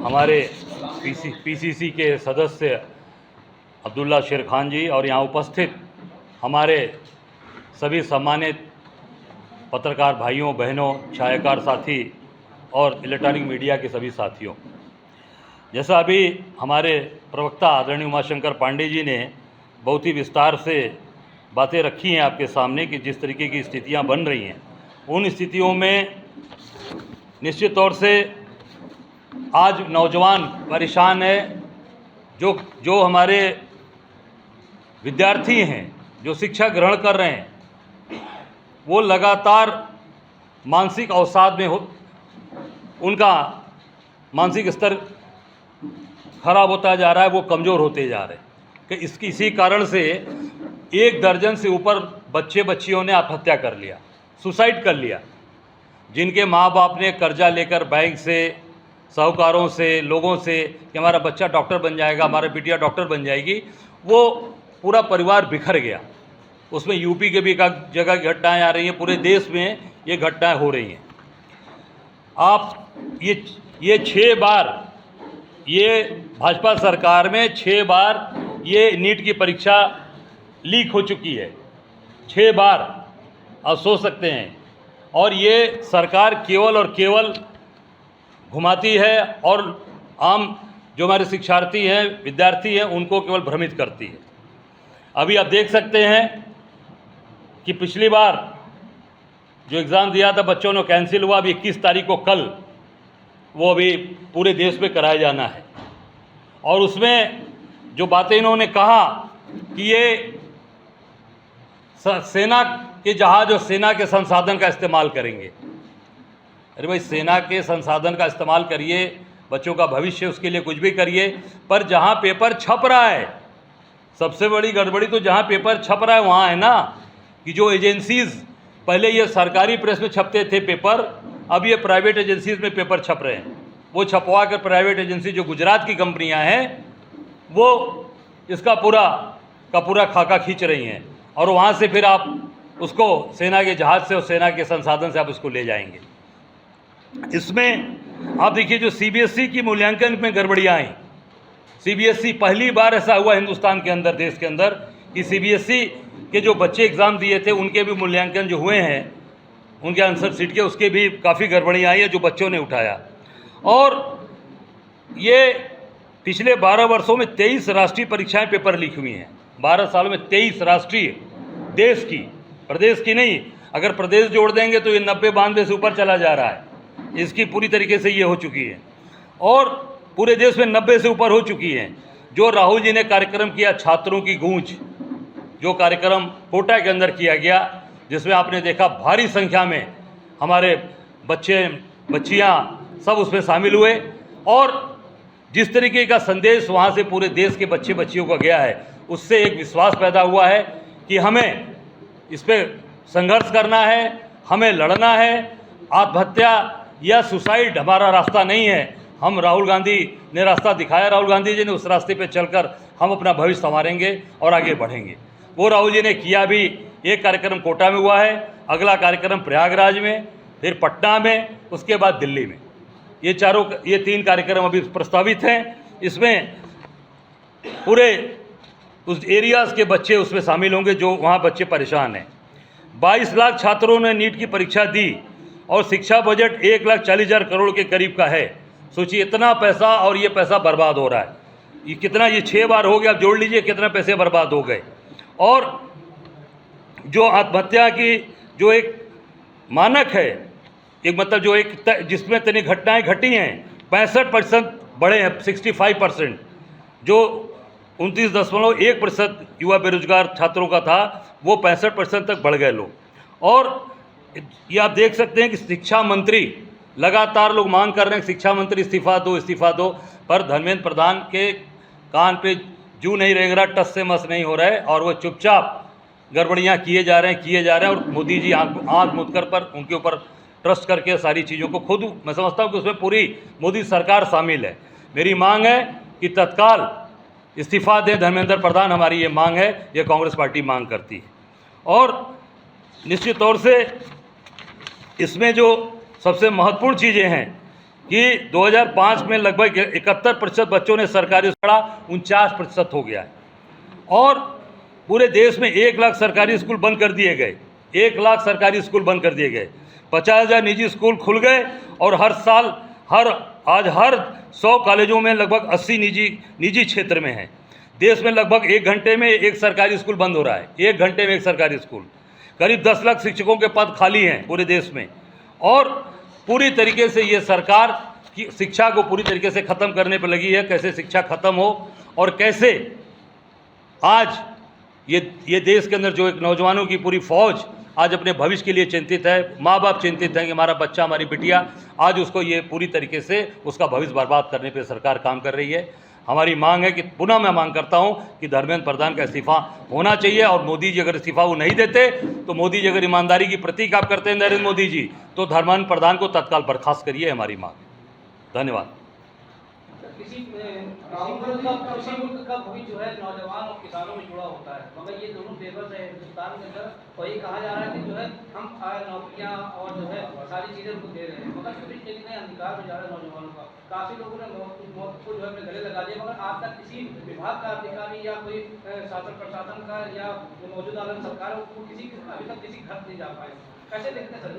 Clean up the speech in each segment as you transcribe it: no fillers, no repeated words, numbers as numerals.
हमारे पीसीसी के सदस्य अब्दुल्ला शेर खान जी और यहाँ उपस्थित हमारे सभी सम्मानित पत्रकार भाइयों बहनों, छायाकार साथी और इलेक्ट्रॉनिक मीडिया के सभी साथियों, जैसा अभी हमारे प्रवक्ता आदरणीय उमाशंकर पांडे जी ने बहुत ही विस्तार से बातें रखी हैं आपके सामने कि जिस तरीके की स्थितियां बन रही हैं, उन स्थितियों में निश्चित तौर से आज नौजवान परेशान है। जो हमारे विद्यार्थी हैं, जो शिक्षा ग्रहण कर रहे हैं, वो लगातार मानसिक अवसाद में उनका मानसिक स्तर खराब होता जा रहा है, वो कमज़ोर होते जा रहे हैं कि इसी कारण से 1 दर्जन से ऊपर बच्चे बच्चियों ने आत्महत्या कर लिया, सुसाइड कर लिया। जिनके माँ बाप ने कर्जा लेकर बैंक से, साहूकारों से, लोगों से कि हमारा बच्चा डॉक्टर बन जाएगा, हमारा बिटिया डॉक्टर बन जाएगी, वो पूरा परिवार बिखर गया। उसमें यूपी के भी एक जगह घटनाएँ आ रही हैं, पूरे देश में ये घटनाएँ हो रही हैं। आप ये 6 बार ये भाजपा सरकार में 6 बार ये नीट की परीक्षा लीक हो चुकी है, 6 बार, आप सोच सकते हैं। और ये सरकार केवल और केवल घुमाती है और आम जो हमारे शिक्षार्थी हैं, विद्यार्थी हैं, उनको केवल भ्रमित करती है। अभी आप देख सकते हैं कि पिछली बार जो एग्ज़ाम दिया था बच्चों ने, कैंसिल हुआ। अभी 21 तारीख को कल वो अभी पूरे देश में कराया जाना है। और उसमें जो बातें इन्होंने कहा कि ये सेना के जहाज और सेना के संसाधन का इस्तेमाल करेंगे। अरे भाई, सेना के संसाधन का इस्तेमाल करिए, बच्चों का भविष्य, उसके लिए कुछ भी करिए, पर जहाँ पेपर छप रहा है, सबसे बड़ी गड़बड़ी तो जहाँ पेपर छप रहा है वहाँ है ना, कि जो एजेंसीज़ पहले ये सरकारी प्रेस में छपते थे पेपर, अब ये प्राइवेट एजेंसीज़ में पेपर छप रहे हैं। वो छपवा कर प्राइवेट एजेंसी जो गुजरात की कंपनियां हैं, वो इसका पूरा खाका खींच रही हैं और वहाँ से फिर आप उसको सेना के जहाज़ से और सेना के संसाधन से आप उसको ले जाएंगे। इसमें आप देखिए जो सीबीएसई की मूल्यांकन में गड़बड़ियाँ आई। सीबीएसई, पहली बार ऐसा हुआ हिंदुस्तान के अंदर, देश के अंदर, कि सीबीएसई के जो बच्चे एग्ज़ाम दिए थे उनके भी मूल्यांकन जो हुए हैं, उनके आंसर शीट के, उसके भी काफ़ी गड़बड़ियाँ आई है जो बच्चों ने उठाया। और ये पिछले 12 वर्षों में 23 राष्ट्रीय परीक्षाएं पेपर लीक हुई हैं। 12 सालों में 23 राष्ट्रीय, देश की, प्रदेश की नहीं। अगर प्रदेश जोड़ देंगे तो ये 90-92 से ऊपर चला जा रहा है। इसकी पूरी तरीके से ये हो चुकी है और पूरे देश में 90 से ऊपर हो चुकी है। जो राहुल जी ने कार्यक्रम किया, छात्रों की गूंज, जो कार्यक्रम कोटा के अंदर किया गया, जिसमें आपने देखा भारी संख्या में हमारे बच्चे बच्चियाँ सब उसमें शामिल हुए और जिस तरीके का संदेश वहाँ से पूरे देश के बच्चे बच्चियों को गया है, उससे एक विश्वास पैदा हुआ है कि हमें इस पर संघर्ष करना है, हमें लड़ना है। आत्महत्या या सुसाइड हमारा रास्ता नहीं है। हम, राहुल गांधी ने रास्ता दिखाया, राहुल गांधी जी ने, उस रास्ते पे चलकर हम अपना भविष्य संवारेंगे और आगे बढ़ेंगे। वो राहुल जी ने किया भी। एक कार्यक्रम कोटा में हुआ है, अगला कार्यक्रम प्रयागराज में, फिर पटना में, उसके बाद दिल्ली में। ये 3 कार्यक्रम अभी प्रस्तावित हैं। इसमें पूरे उस एरियाज़ के बच्चे उसमें शामिल होंगे जो वहाँ बच्चे परेशान हैं। 22 लाख छात्रों ने नीट की परीक्षा दी और शिक्षा बजट 1,40,000 करोड़ के करीब का है। सोचिए, इतना पैसा, और ये पैसा बर्बाद हो रहा है। ये कितना, ये 6 बार हो गया, आप जोड़ लीजिए कितने पैसे बर्बाद हो गए। और जो आत्महत्या की जो एक मानक है, एक मतलब जो एक जिसमें इतनी घटनाएं घटी हैं, 65% बढ़े हैं, 65%। जो 29.1% युवा बेरोजगार छात्रों का था, वो 65% तक बढ़ गए लोग। और ये आप देख सकते हैं कि शिक्षा मंत्री, लगातार लोग मांग कर रहे हैं शिक्षा मंत्री इस्तीफा दो, इस्तीफा दो, पर धर्मेंद्र प्रधान के कान पे जू नहीं रेंग रहा, टस से मस नहीं हो रहा है और वो चुपचाप गड़बड़ियाँ किए जा रहे हैं। और मोदी जी आँख मूंद कर पर उनके ऊपर ट्रस्ट करके सारी चीज़ों को खुद, मैं समझता हूँ कि उसमें पूरी मोदी सरकार शामिल है। मेरी मांग है कि तत्काल इस्तीफा दें धर्मेंद्र प्रधान, हमारी ये मांग है, ये कांग्रेस पार्टी मांग करती है। और निश्चित तौर से इसमें जो सबसे महत्वपूर्ण चीज़ें हैं कि 2005 में लगभग 71% बच्चों ने सरकारी स्कूल पढ़ा, 49% हो गया है। और पूरे देश में 1 लाख सरकारी स्कूल बंद कर दिए गए, 1 लाख सरकारी स्कूल बंद कर दिए गए, 50,000 निजी स्कूल खुल गए और हर साल आज हर 100 कॉलेजों में लगभग 80 निजी क्षेत्र में हैं। देश में लगभग 1 घंटे में एक सरकारी स्कूल बंद हो रहा है, 1 घंटे में एक सरकारी स्कूल। करीब 10 लाख शिक्षकों के पद खाली हैं पूरे देश में। और पूरी तरीके से ये सरकार की शिक्षा को पूरी तरीके से ख़त्म करने पर लगी है। कैसे शिक्षा ख़त्म हो और कैसे आज ये देश के अंदर जो एक नौजवानों की पूरी फौज आज अपने भविष्य के लिए चिंतित है, माँ बाप चिंतित हैं कि हमारा बच्चा, हमारी बिटिया, आज उसको ये पूरी तरीके से उसका भविष्य बर्बाद करने पे सरकार काम कर रही है। हमारी मांग है कि पुनः मैं मांग करता हूं कि धर्मेंद्र प्रधान का इस्तीफा होना चाहिए। और मोदी जी अगर इस्तीफा वो नहीं देते तो मोदी जी अगर ईमानदारी की प्रतीक आप करते हैं नरेंद्र मोदी जी, तो धर्मेंद्र प्रधान को तत्काल बर्खास्त करिए, हमारी मांग। धन्यवाद। कृषि मुल्क का भविष्य जो है नौजवान और किसानों में जुड़ा होता है, मगर ये दोनों फेमस है हिंदुस्तान के अंदर। और ये कहा जा रहा है कि जो है हम नौकरियां और जो है सारी चीजें उनको दे रहे हैं, मगर सभी चीजें अंधकार में जा रहा है नौजवानों का। काफी लोगों ने मौत को जो है अपने गले लगा दिया, मगर आज तक किसी विभाग का अधिकारी या कोई शासन प्रशासन का या मौजूदा सरकार अभी तक किसी घर नहीं जा पाए। कैसे देखते हैं सर?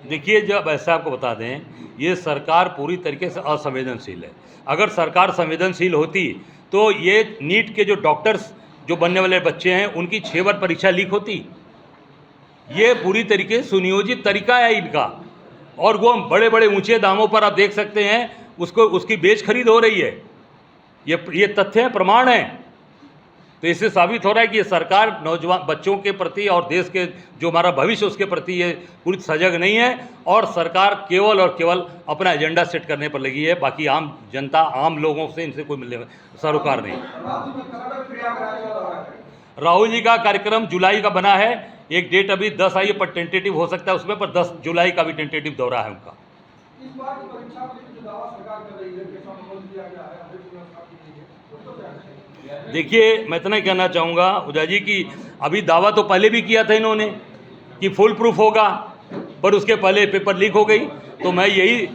देखिए, जब ऐसा आपको बता दें, ये सरकार पूरी तरीके से असंवेदनशील है। अगर सरकार संवेदनशील होती तो ये नीट के जो डॉक्टर्स जो बनने वाले बच्चे हैं उनकी 6 बार परीक्षा लीक होती। ये पूरी तरीके से सुनियोजित तरीका है इनका। और वो बड़े बड़े ऊंचे दामों पर आप देख सकते हैं उसकी बेच खरीद हो रही है। ये तथ्य है, प्रमाण है। तो इससे साबित हो रहा है कि ये सरकार नौजवान बच्चों के प्रति और देश के जो हमारा भविष्य उसके प्रति ये पूरी सजग नहीं है। और सरकार केवल और केवल अपना एजेंडा सेट करने पर लगी है। बाकी आम जनता, आम लोगों से इनसे कोई मिलने सरोकार नहीं। राहुल जी का कार्यक्रम जुलाई का बना है, एक डेट अभी 10 आई है, पर टेंटेटिव हो सकता है उसमें, पर 10 जुलाई का भी टेंटेटिव दौरा है उनका। इस बार की परीक्षा में जो दावा सरकार कर रही है कि संबोधित किया गया है, देखिए, मैं इतना ही कहना चाहूँगा उदय जी कि अभी दावा तो पहले भी किया था इन्होंने कि फुल प्रूफ होगा, पर उसके पहले पेपर लीक हो गई। तो मैं यही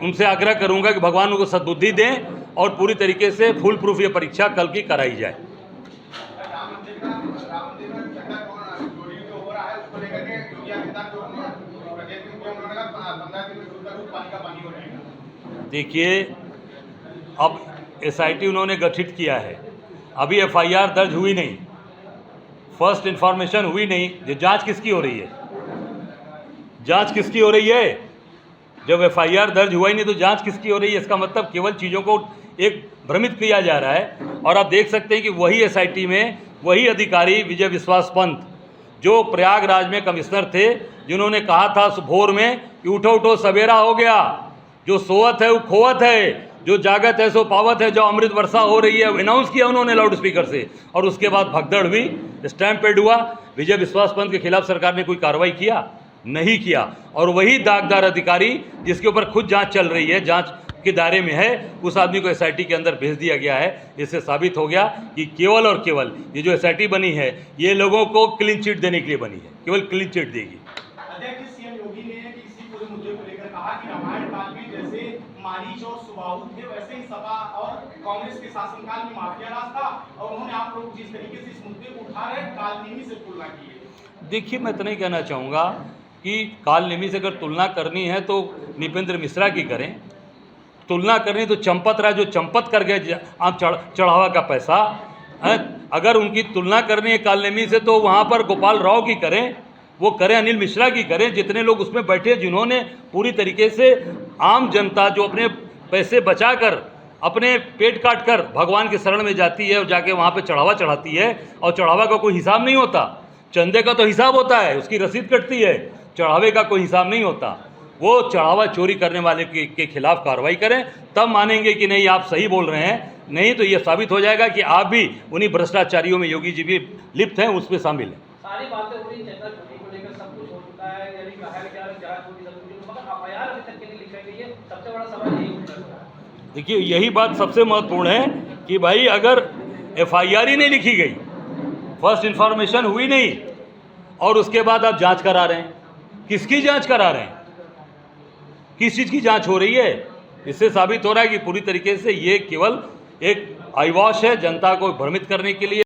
उनसे आग्रह करूँगा कि भगवान उनको सद्बुद्धि दें और पूरी तरीके से फुल प्रूफ ये परीक्षा कल की कराई जाए। देखिए, अब SIT उन्होंने गठित किया है, अभी FIR दर्ज हुई नहीं, फर्स्ट इन्फॉर्मेशन हुई नहीं। ये जांच किसकी हो रही है? जांच किसकी हो रही है? जब FIR दर्ज हुआ ही नहीं तो जांच किसकी हो रही है? इसका मतलब केवल चीज़ों को एक भ्रमित किया जा रहा है। और आप देख सकते हैं कि वही SIT में वही अधिकारी विजय विश्वास पंत जो प्रयागराज में कमिश्नर थे, जिन्होंने कहा था भोर में कि उठो उठो सवेरा हो गया, जो सोवत है वो खोवत है, जो जागत है सो पावत है, जो अमृत वर्षा हो रही है, अनाउंस किया उन्होंने लाउड स्पीकर से। और उसके बाद भगदड़ हुई, स्टैम्प पैड हुआ। विजय विश्वास पंत के खिलाफ सरकार ने कोई कार्रवाई किया? नहीं किया। और वही दागदार अधिकारी जिसके ऊपर खुद जांच चल रही है, जांच के दायरे में है, उस आदमी को SIT के अंदर भेज दिया गया है। इससे साबित हो गया कि केवल और केवल ये जो SIT बनी है ये लोगों को क्लीन चिट देने के लिए बनी है, केवल क्लीन चिट देगी। सीएम योगी ने इसी पूरे मुद्दे को लेकर कहा कि रामायण काल में जैसे मारीच और सुबाहु थे, वैसे ही सपा और कांग्रेस के शासनकाल में माफिया राज था। और उन्होंने आप लोग जिस तरीके से इस मुद्दे को उठा रहे हैं, कालनेमी से तुलना की है। देखिए, मैं इतना ही कहना चाहूँगा कि कालनेमी से अगर तुलना करनी है तो निपेंद्र मिश्रा की करें, तुलना करनी तो चंपत राय जो चंपत कर गए आप चढ़ावा का पैसा है। अगर उनकी तुलना करनी है कालनेमी से तो वहाँ पर गोपाल राव की करें, वो करें, अनिल मिश्रा की करें, जितने लोग उसमें बैठे जिन्होंने पूरी तरीके से आम जनता जो अपने पैसे बचाकर अपने पेट काट कर भगवान की शरण में जाती है और जाके वहाँ पे चढ़ावा चढ़ाती है। और चढ़ावा का कोई हिसाब नहीं होता, चंदे का तो हिसाब होता है, उसकी रसीद कटती है, चढ़ावे का कोई हिसाब नहीं होता। वो चढ़ावा चोरी करने वाले के खिलाफ कार्रवाई करें, तब मानेंगे कि नहीं आप सही बोल रहे हैं। नहीं तो ये साबित हो जाएगा कि आप भी उन्हीं भ्रष्टाचारियों में योगी जी भी लिप्त हैं, उस पर शामिल हैं। सारी बातें हो रही, चर्चा छुट्टी को लेकर सब कुछ हो चुका है, यानी कहा गया जांच होगी सब कुछ, मगर FIR अभी तक के लिए लिखाई गई है। सबसे बड़ा सवाल यही उठता है। देखिए, यही बात सबसे महत्वपूर्ण है कि भाई अगर FIR ही नहीं लिखी गई, फर्स्ट इन्फॉर्मेशन हुई नहीं, और उसके बाद आप जांच करा रहे हैं, किसकी जांच करा रहे हैं? किस चीज़ की जांच हो रही है? इससे साबित हो रहा है कि पूरी तरीके से ये केवल एक आई वॉश है, जनता को भ्रमित करने के लिए।